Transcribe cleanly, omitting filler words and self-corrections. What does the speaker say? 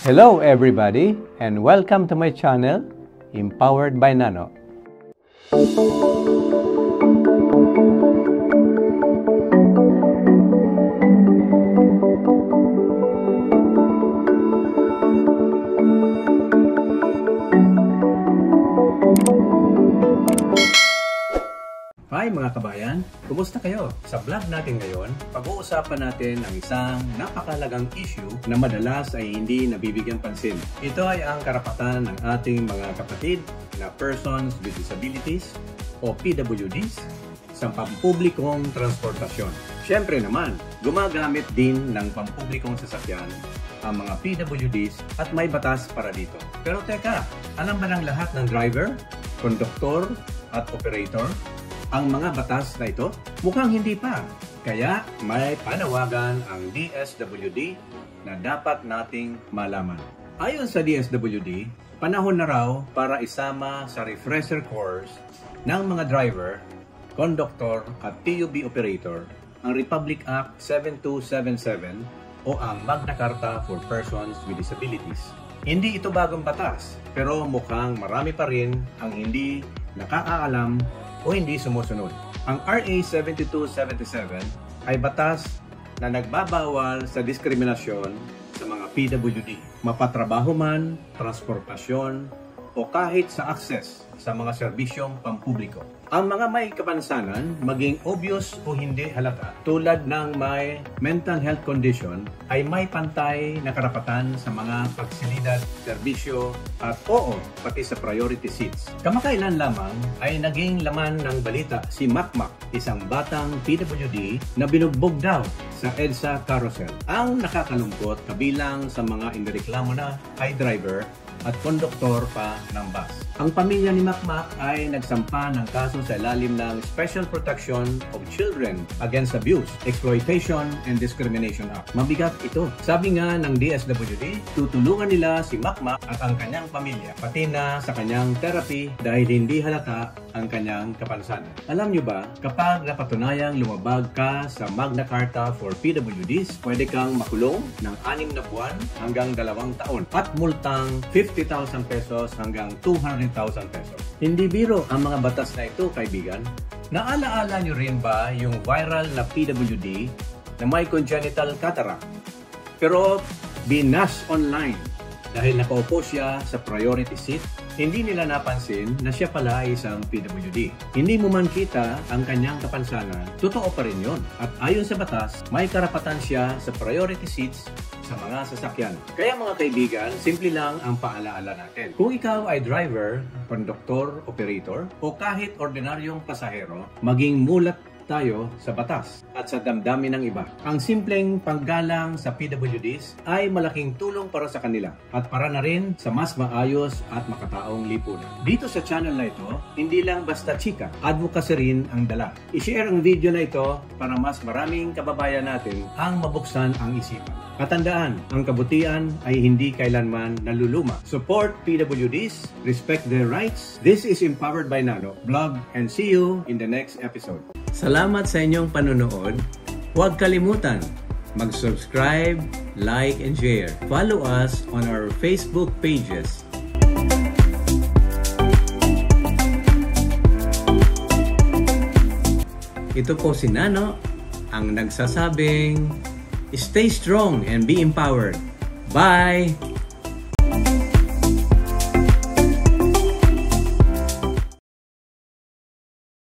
Hello everybody and welcome to my channel, Empowered by Nano. Hi mga kabayan! Kumusta kayo? Sa vlog natin ngayon, pag-uusapan natin ang isang napakahalagang issue na madalas ay hindi nabibigyan pansin. Ito ay ang karapatan ng ating mga kapatid na persons with disabilities o PWDs sa pampublikong transportasyon. Siyempre naman, gumagamit din ng pampublikong sasakyan ang mga PWDs at may batas para dito. Pero teka, alam ba ng lahat ng driver, konduktor at operator ang mga batas na ito? Mukhang hindi pa. Kaya may panawagan ang DSWD na dapat nating malaman. Ayon sa DSWD, panahon na raw para isama sa refresher course ng mga driver, conductor at TUB operator ang Republic Act 7277 o ang Magna Carta for Persons with Disabilities. Hindi ito bagong batas, pero mukhang marami pa rin ang hindi nakakaalam o hindi sumusunod. Ang RA 7277 ay batas na nagbabawal sa diskriminasyon sa mga PWD, mapatrabaho man, transportasyon, o kahit sa access sa mga serbisyong pampubliko. Ang mga may kapansanan, maging obvious o hindi halata, tulad ng may mental health condition, ay may pantay na karapatan sa mga pagsilidad, serbisyo, at pati sa priority seats. Kamakailan lamang ay naging laman ng balita si Makmak, isang batang PWD na binugbog daw sa EDSA carousel. Ang nakakalungkot, kabilang sa mga inireklamo na ay driver at konduktor pa ng bus. Ang pamilya ni Makmak ay nagsampa ng kaso sa ilalim ng Special Protection of Children Against Abuse, Exploitation, and Discrimination Act. Mabigat ito. Sabi nga ng DSWD, tutulungan nila si Makmak at ang kanyang pamilya, pati na sa kanyang therapy dahil hindi halata ang kanyang kapansanan. Alam nyo ba, kapag napatunayang lumabag ka sa Magna Carta for PWDs, pwede kang makulong ng 6 na buwan hanggang 2 taon at multang 50,000 pesos hanggang 200,000 pesos. Hindi biro ang mga batas na ito, kaibigan. Naalaala nyo rin ba yung viral na PWD na may congenital cataract? Pero binash online dahil nakaupo siya sa priority seat. Hindi nila napansin na siya pala ay isang PWD. Hindi mo man kita ang kanyang kapansanan, totoo pa rin yun. At ayon sa batas, may karapatan siya sa priority seats sa mga sasakyan. Kaya mga kaibigan, simple lang ang paalaala natin. Kung ikaw ay driver, konduktor, operator, o kahit ordinaryong pasahero, maging mulat tayo sa batas at sa damdamin ng iba. Ang simpleng panggalang sa PWDs ay malaking tulong para sa kanila at para na rin sa mas maayos at makataong lipunan. Dito sa channel na ito, hindi lang basta chika, advocacy rin ang dala. I-share ang video na ito para mas maraming kababayan natin ang mabuksan ang isipan. Katandaan, ang kabutihan ay hindi kailanman naluluma. Support PWDs, respect their rights. This is Empowered by Nano Vlog, and see you in the next episode. Salamat sa inyong panonood. Huwag kalimutan mag-subscribe, like, and share. Follow us on our Facebook pages. Ito po si Nano, ang nagsasabing, stay strong and be empowered. Bye!